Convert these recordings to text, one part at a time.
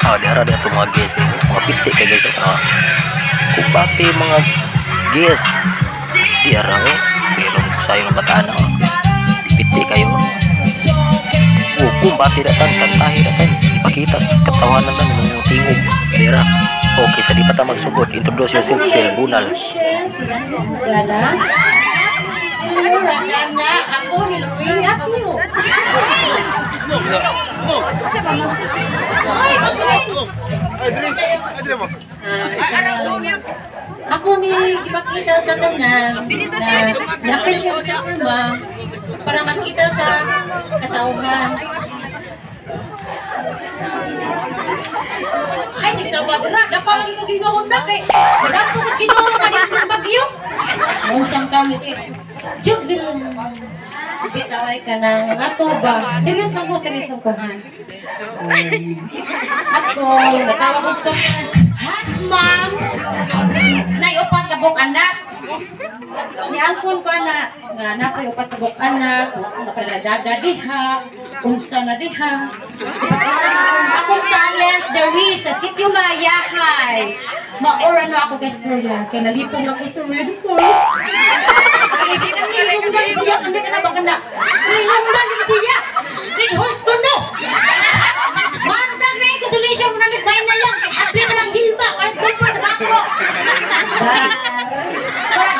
Oh, di arah dia tuh mga guys kayo, mga pitik kayo guys. Oh, kung pati mga guys di arah oh, pero sayo ng bataan oh, pitik kayo. Oh, kung pati datan, kantahi datan, ipakita sa katawanan dan ng tingog di arah. Okay, sa di pa ta magsugod, introduce yourself Sel Bunal. Rana, ako ni Lorena Pio. Ako ni ipakita sa tanan na napil ko sa firma para makita sa katauhan. Ay, di sabat na, dapat lagi ka ginuhunda kay madam ko mas ginuhunda ka dito ng bagyo. Musang kami si Jubil. Bitaway ka ng ako ba? Serious lang ko ha. Ako, natawag ko sa hot mom. Naiupat ka buk anak. Niangkon ko na nakoy upat ka buk anak. Napadadaga diha. Unsa na diha. Akong talent diri sa Sitio Mayahay. Maura no ako gastorya. Kaya nalipong ako sa Red Horse. Kasi kami lumdan siya. Kami ka na ba ka na? Lumdan siya. Red Horse ko no. Mantag na isolation mo na nagbay na lang. Kaya apli na lang hilba. Para tumpor sa bako.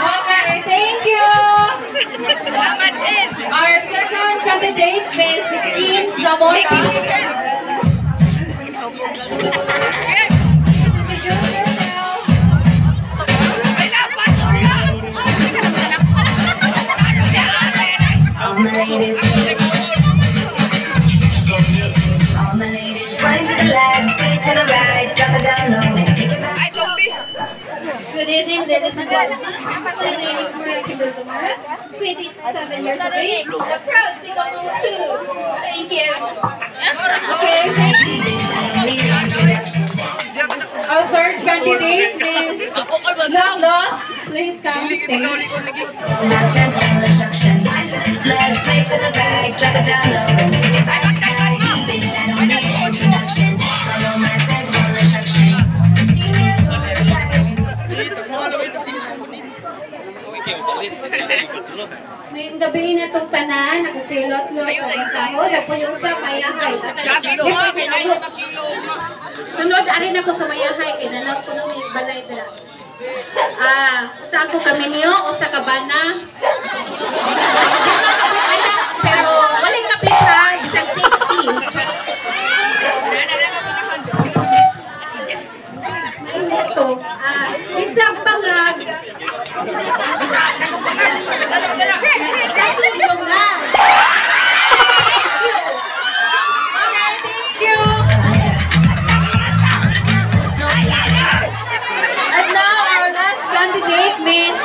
Okay, thank you. Our second candidate, Miss Kim Zamora. Please introduce yourself. All my ladies, wind to the left, speed to the right, drop it down low and take it back. Good evening, ladies and gentlemen. My name is Maria Kim Zamora, 27 years of age, the proud single mom too. Thank you. Okay, thank you. Our third candidate is Lolo. Please come on stage. Master plan instruction, wind to the left, speed to the right, drop it down low and take it back. Bitch, I don't need introduction. Follow my step plan instruction. You see me do it like you. Ngayong gabi na itong tanan, nakasilot-lot, nakasaho, na po yung sa Mayahay. Sunod, arin ako sa Mayahay, kinanap ko ng may balay dala. Sa ako kami niyo o sa Kabana? Pero walang kapit ha, bisang 60. May neto. Isang pangag. And now our last candidate, Miss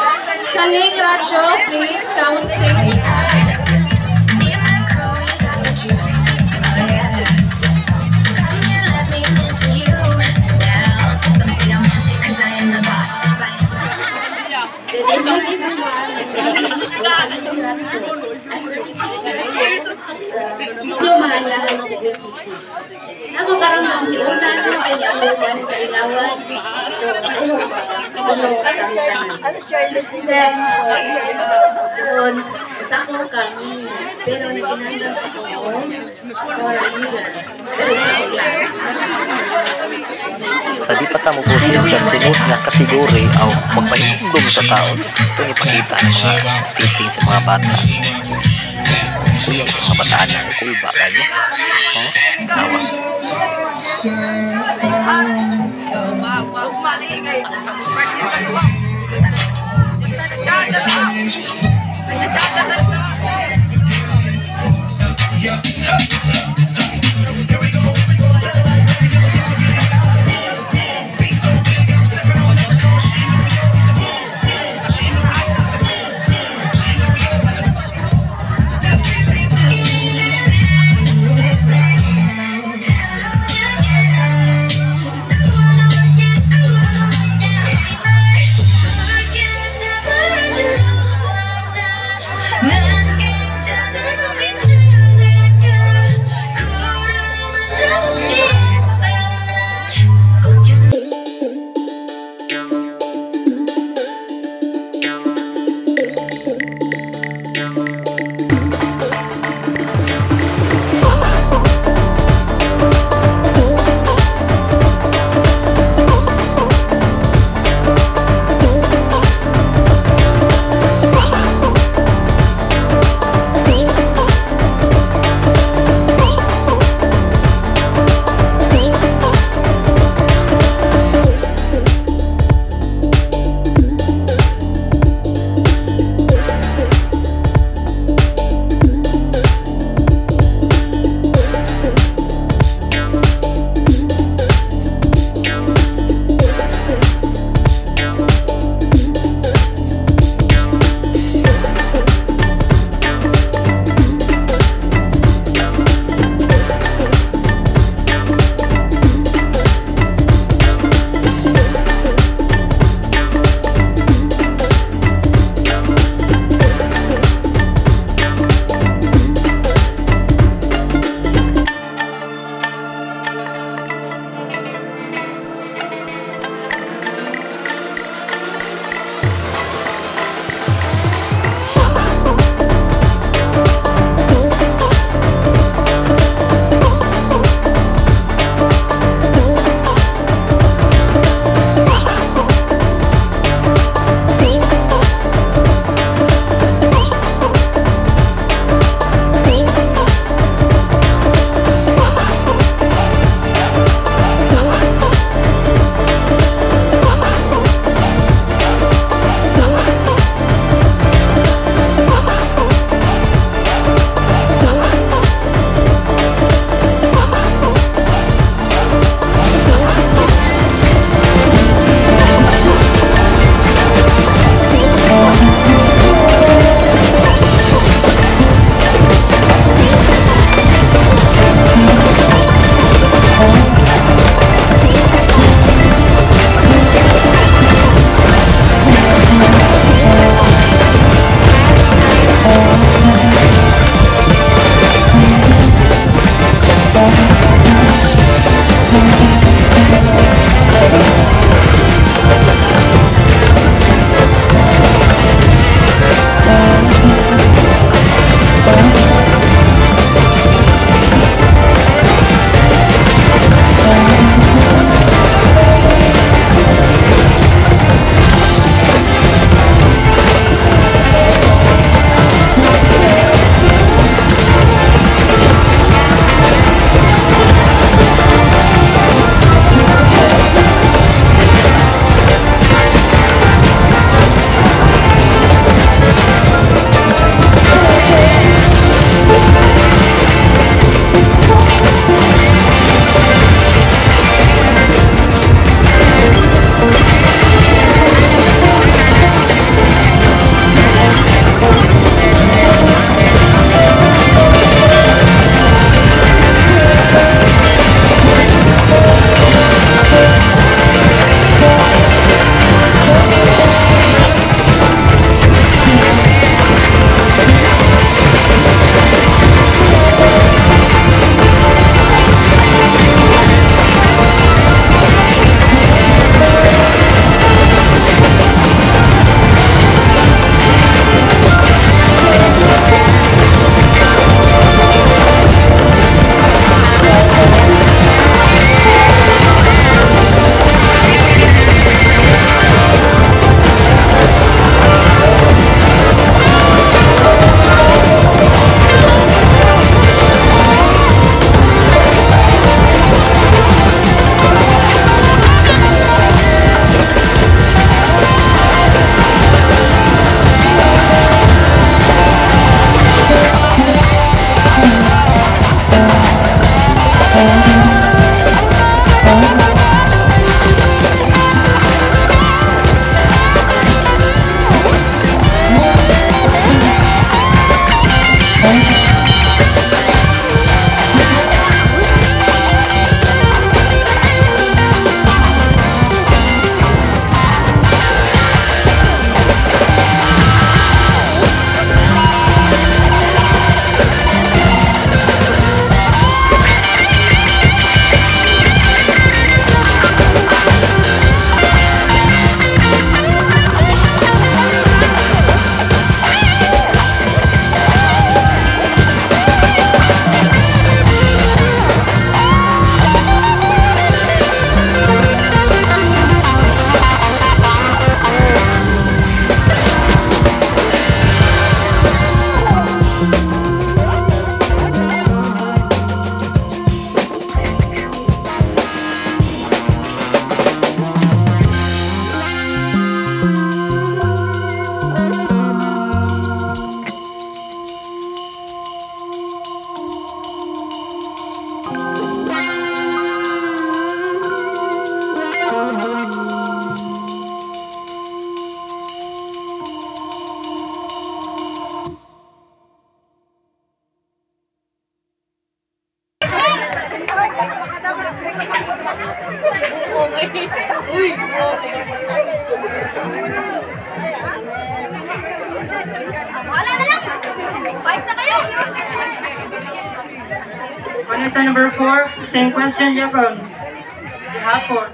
Saling Racho, please come on stage. Me and my crew, we got the juice. Oh yeah. So come here, let me into you. Now, some say I'm messy 'cause I am the boss. Good evening, everyone. My name is Saling Racho. I'm 36 years old. Sitio Mayahay, Cebu City. Ako karang mauniunan ko ay naulunan sa Ilawan. So, ayun, tulog kami tanan. Then, aron, usako kami. Pero naginandang ako noon, or Indian. Pero Sa di pa ta mo proceed sa sunod nga kategori o magpahindom sa tao, ito ipakita ng mga stepping sa mga bata. Kuya, mga bataan na kulba kayo. Tawag. Wala na lang. Fight na kayo. Vanessa number 4, same question Japon. Hapon.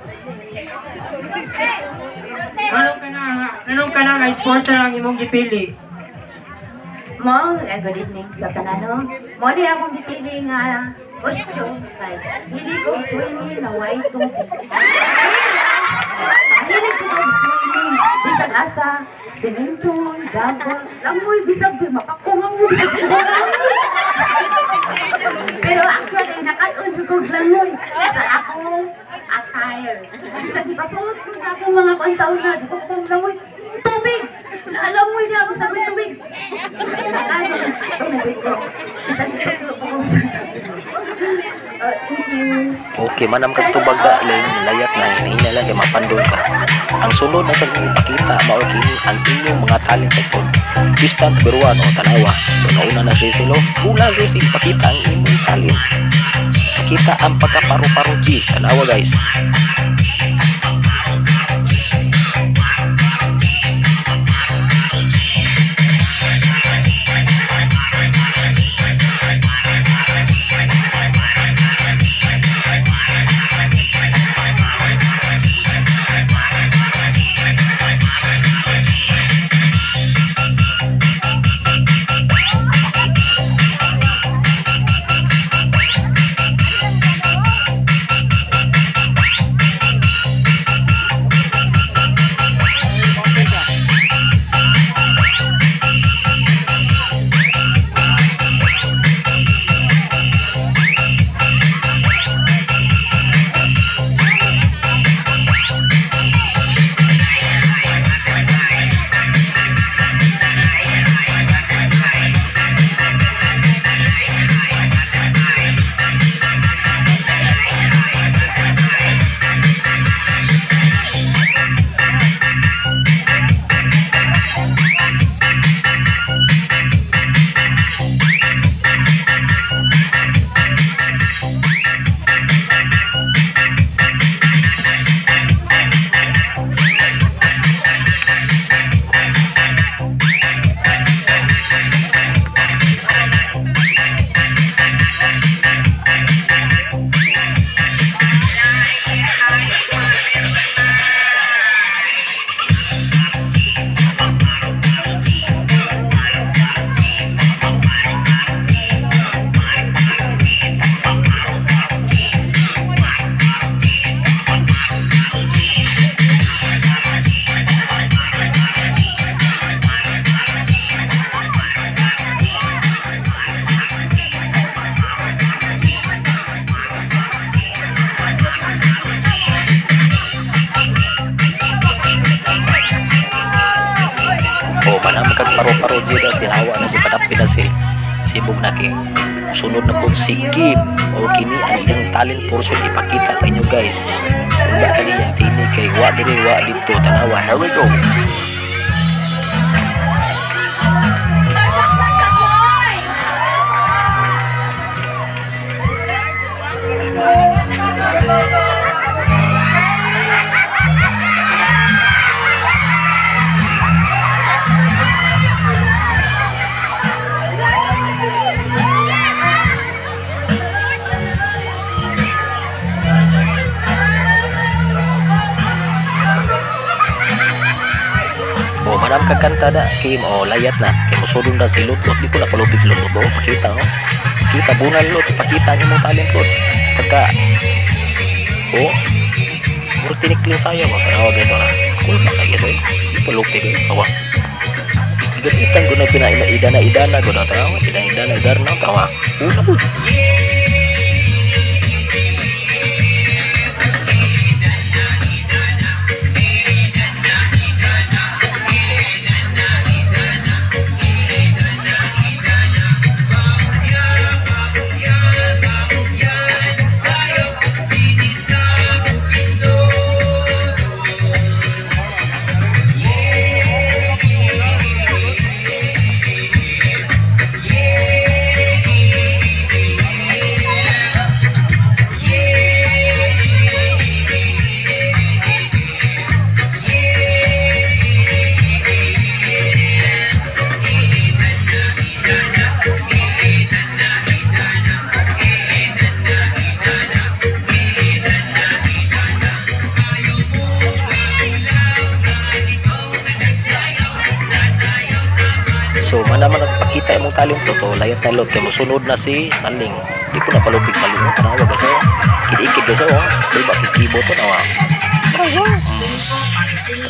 Anong ka na nga sponsor ang imong gipili? Mo, good evening sa kanano. Mo di akong dipili nga costume kay hindi ko swimming na white tubig. Hindi ko swimming. Bisag asa, swimming pool, dagat, langoy, bisag mapakungang mo, bisag langoy. Pero actually, nakatun ko langoy sa akong attire. Bisag ipasuot ko sa akong mga konsauna, di ko kung langoy, tubig. Naalamoy na ako sa tubig. Nakado, tumubig ko. Bisag ito, sulok ko, bisag. Thank you. Okay, manam kag tubag da layong layat na hinihina lang kay mapandol ka. Ang sunod na sa inyong ipakita mao kini ang inyong mga talent pod. Distant biruan o tanawa. Una na silo, una rin ipakita ang inyong talent. Pakita ang pagkaparo-paro G. Tanawa guys. Manam kag paro-paro jida sinawa na si padapin na sibog na kay sunod na po si Kim o kini ang iyang talent portion ipakita sa inyo guys. Kung ba kaniya tini kay wa diri wa dito tanawa. Here we go. O manam kagkanta da Kim o layat na kay musudon da si Lutlot di ko na palupig si Lutlot o pakita o pakita bunal Lot ipakita niyo mong talent Lot pagka o puro tiniklin sayo mo tanawa guys o na cool pa kay guys o di palupig o kawa gamitan ko na pinaidana ko na tanawa idana na tawa unal. talent to layan talot kay mosunod na si Saling. Di po napalupig Saling mo tanawa guys oh. Kid-ikid guys oh. Kay ba kikibo to nawa.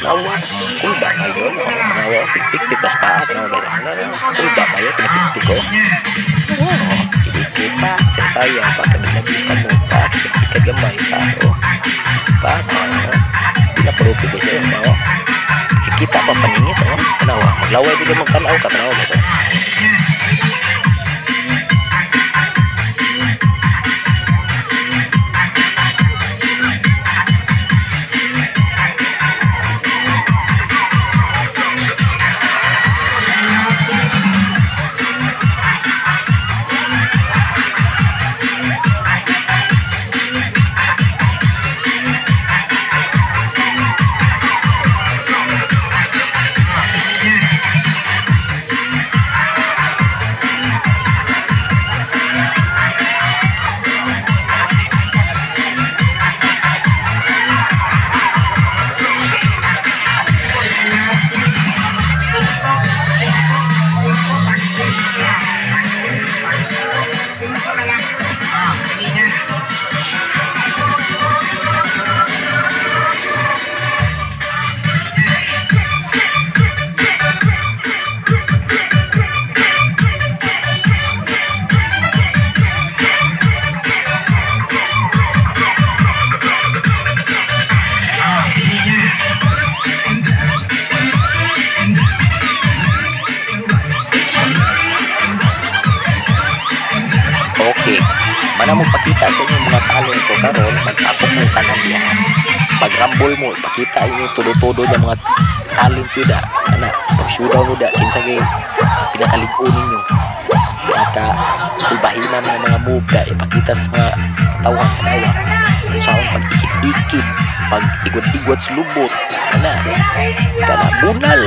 Tanawa. Kulba kayo. Tanawa pik-pik tas paa tanawa guys. Kulba kayo pinapik-pik ko. Kid-ikid pa sayang pa kami nabis ka mo pa sikat-sikat gamay pa oh. Pa di napalupig guys oh. Kita pa paningit oh. Tanawa maglaway di ka magtanaw ka tanawa guys oh. Okay, mana mo pakita sa inyo mga talent so karon magtapok mo kanan diha. Pag rumble mo pakita inyo todo-todo ng mga talent yuda kana pag showdown mo da kinsa gay pinakalig-on ninyo. Pinaka ulbahinan ng mga move da ipakita sa mga katawan tanawa. Unsaon pag ikit-ikit, pag igwat-igwat sa lubot kana bunal.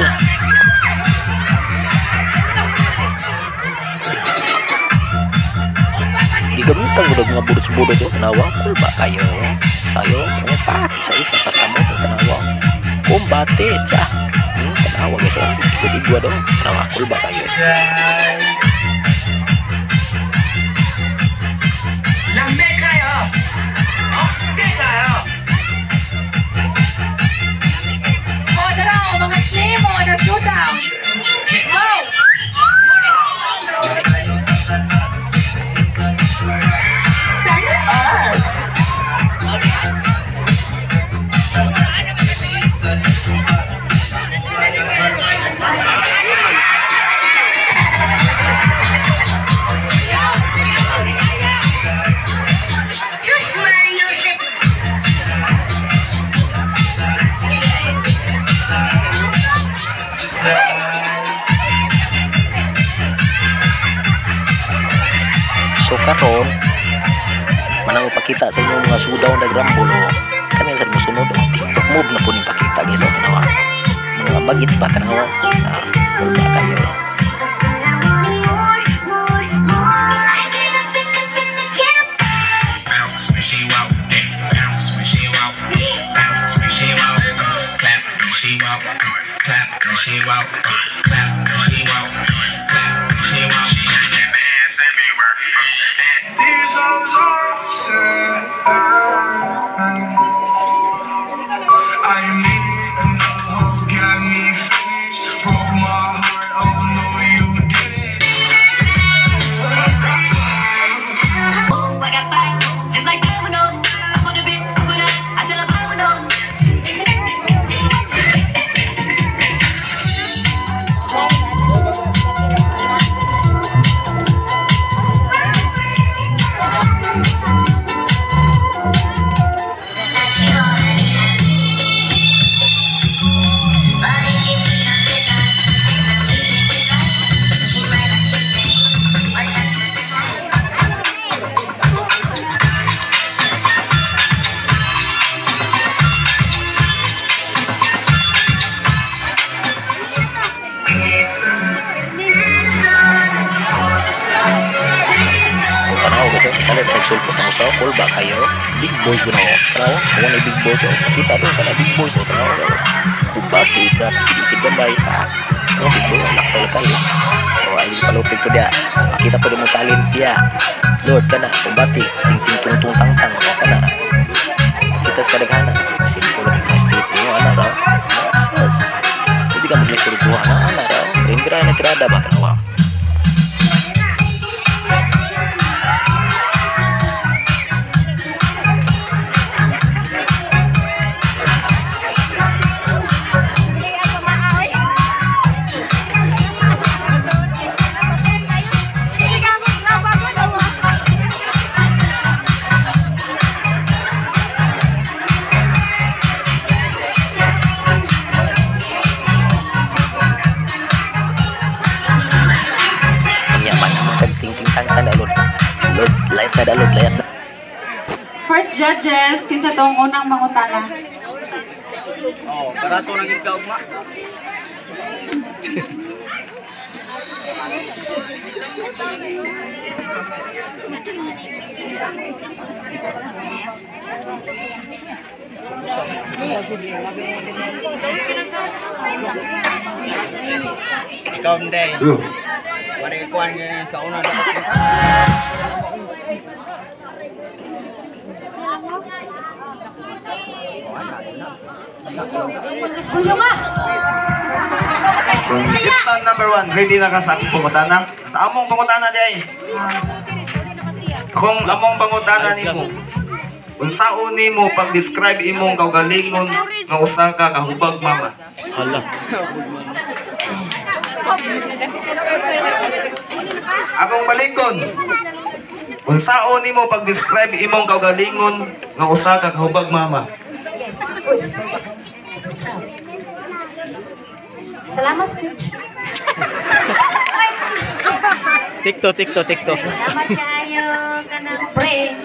Gamitan mo ng mga budot-budot yung tanawa, kulba kayo, sayo, mga pa, isa-isa, basta mo ito tanawa, kumbate, tsa, tanawa guys, igwa-igwa daw, tanawa, kulba kayo. Lambe kayo! Okay kayo! O, dara, mga slim, o, nag-showdown. Go! So karon manang ipakita sa inyo mga showdown na rumble kani sa musunod TikTok move na po ni pakita guys sa tanawa mga bagits ba tanawa kulba kayo. Clap, she walk, clap, she walk, clap, she walk, she shake that ass everywhere. These arms are sad. I am needing another got me finished, broke my heart, oh no you didn't. Oh, I got fire, just like domino. I put a bitch over that, I tell her I'm no. Sulpot ang usaw, kulba kayo, big boys ko na ako, tanawa, kung na big boys, kita doon ka na big boys, tanawa, kubati, kidikid gamay, big boys, lakal-lakal, ay palupig po dia. Pakita po din mo talent dia. Lord kana kumbati ting ting tung tung tang tang kana. Kita sa kadaghanan. Simple kay mas tipi mo ana raw. Yes. Hindi ka maglisod ko ana raw. Green na tirada ba trawa. First judges, kinsa tong unang mangutana? Oh, barato ng isda ugma. Ikaw hindi. Wala ikuan nga sa una dapat. Contestant number 1, ready na ka sa akong pangutana? Sa among pangutana di ay. Among pangutana nimo. Unsaon nimo pag-describe imong kaugalingon nga usa ka kahubag mama? Hala. Akong balikon. Unsaon nimo pag-describe imong kaugalingon nga usa ka kahubag mama? Salamat speech. Tikto. Salamat kayo kanang pre.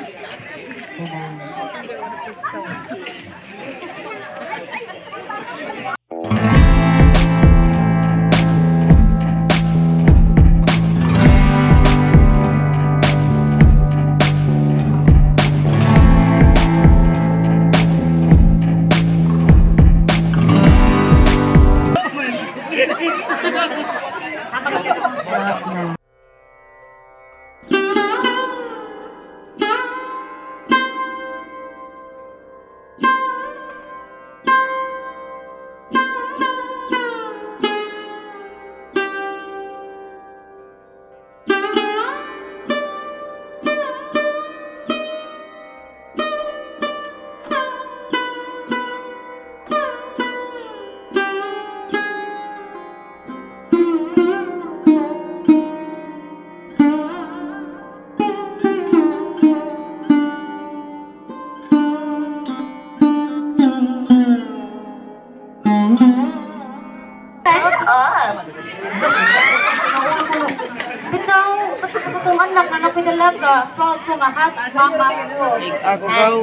Proud ko mahat, mama ko. Ako gaw.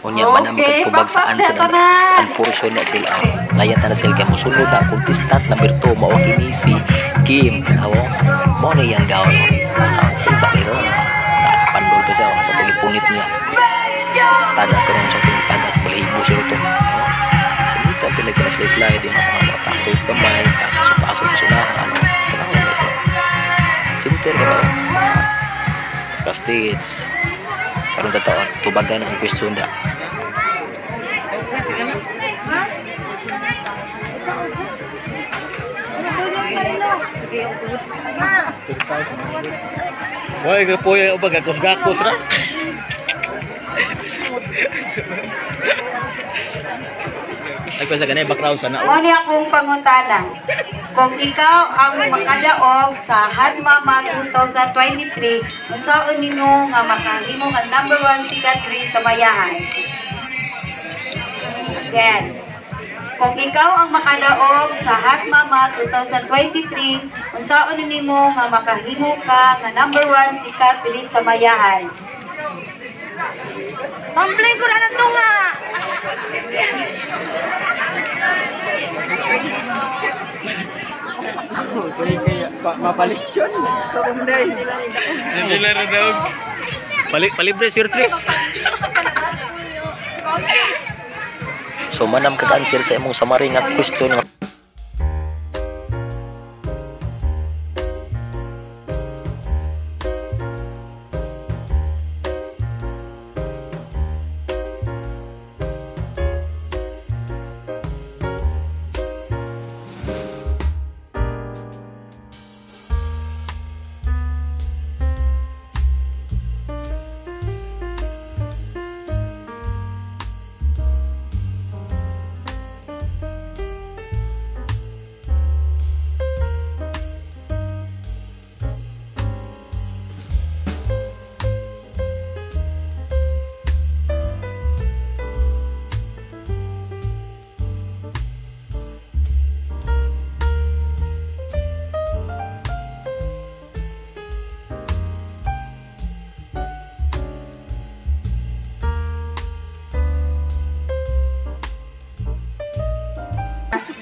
Unya manam kagtubag saan sa ang portion na sila. Layat na sila kay mosulod na contestant number 2 mao kini si Kim tanawo. Mao ni yang gaw. Kulba kay so. Pandol pa sa tong ipunit niya. Tagak ko sa tong tagak balahibo siya to. Kumita pinagkala slide yung mga pakto kamay, paso sa sunahan. Tanawo guys. Simple ka ba? Stage karon tataon tubagan ang question da. Boy, gapoy ang ubag gakos ra. Ay ko sa ganay background sana. Mo ni akong pangutana. Kung ikaw ang makadaog sa Hadmama 2023, unsaon nimo nga makahimo nga number 1 sikat diri sa Mayahan? Again. Kung ikaw ang makadaog sa Hadmama 2023, unsaon nimo nga makahimo ka nga number 1 sikat diri sa Mayahan? Pamplay ko na to nga. Mapalit yun. Sa kunday. Hindi na daw. Palibre sir Tris. So manam kag-answer sa imong summary nga question nga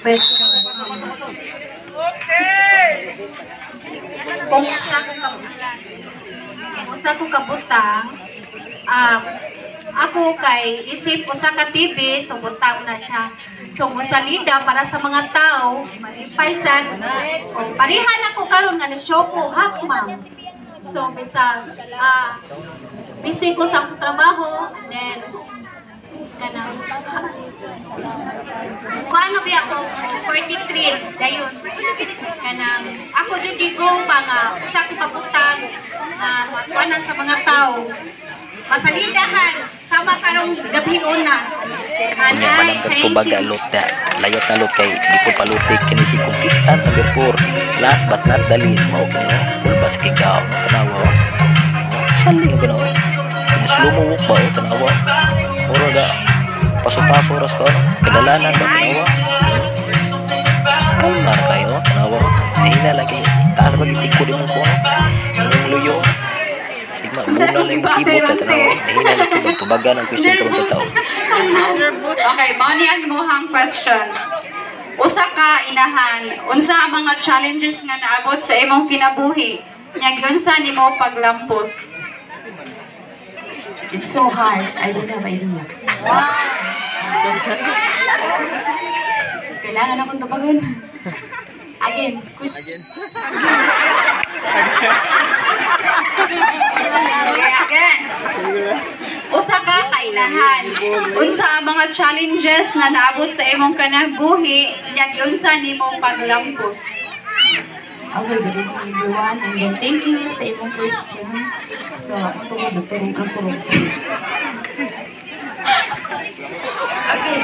question. Kung usa ko kabutang, ako kay isip usa ka TV, so butang na siya. So musalida para sa mga tao, maipaysan. O parihan ako karon nga ni Shoko Hakmam. So bisag busy ko sa akong trabaho, then kanang kung ano ba ako 43 dayon kanang ako jud di ko mga usa ko kabutang na kuanan sa mga tao masalidahan sama karong gabi una Unya manang kagtubaga lot da layat na lot kay di ko palutik kini si Conquistant number 4 last but not the least mao kini kulbas kay gaw tanawa saling gano slow-mo ba tanawa ora ga paso-paso oras ko kadalanan ba tanawa kalmar kayo tanawa hina lagi taas magitik ko di mo ko ang luyo sigma muna lang kibot tanawa hina lagi tubagan ang question karon tao. Okay, mao ni ang imong question. Usa ka inahan, unsa ang mga challenges nga naabot sa imong kinabuhi? Nya giunsa nimo paglampos? It's so hard. I don't have idea. Kailangan akong tupagon. Again, question. Okay, again. Usa ka kainahan. Unsa ang mga challenges na naabot sa imong kinabuhi, nya giunsa nimo paglampos? Okay, good evening everyone. And then thank you sa imong question. So, ako tungod ang kurong. Okay.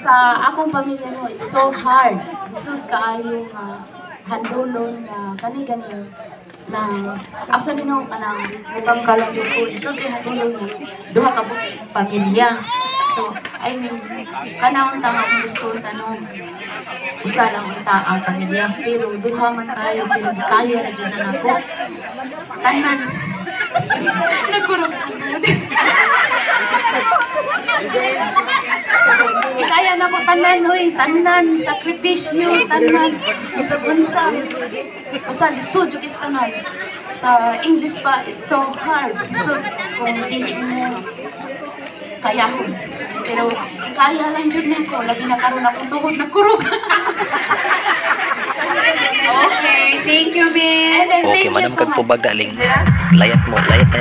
Sa akong pamilya no, it's so hard. Isod kaayo nga handulon na kani-gani na actually no kanang ubang kalang ko isod kay handulon nga duha ka pamilya. So, I mean, kanang tanga gusto tanong usa lang unta ang pamilya pero duha man kayo pero kaya na jud na ako. Tanan nagkurong kaya na ko tanan hoy tanan sakripisyo tanan sa bunsa basta lisod yung tanan sa English pa it's so hard so kung dili mo kayahon pero kaya lang jud nako labi na karon akong tuhod nagkurog. Okay, thank you, Miss. Okay, manam kagtubaga ling layat mo layat na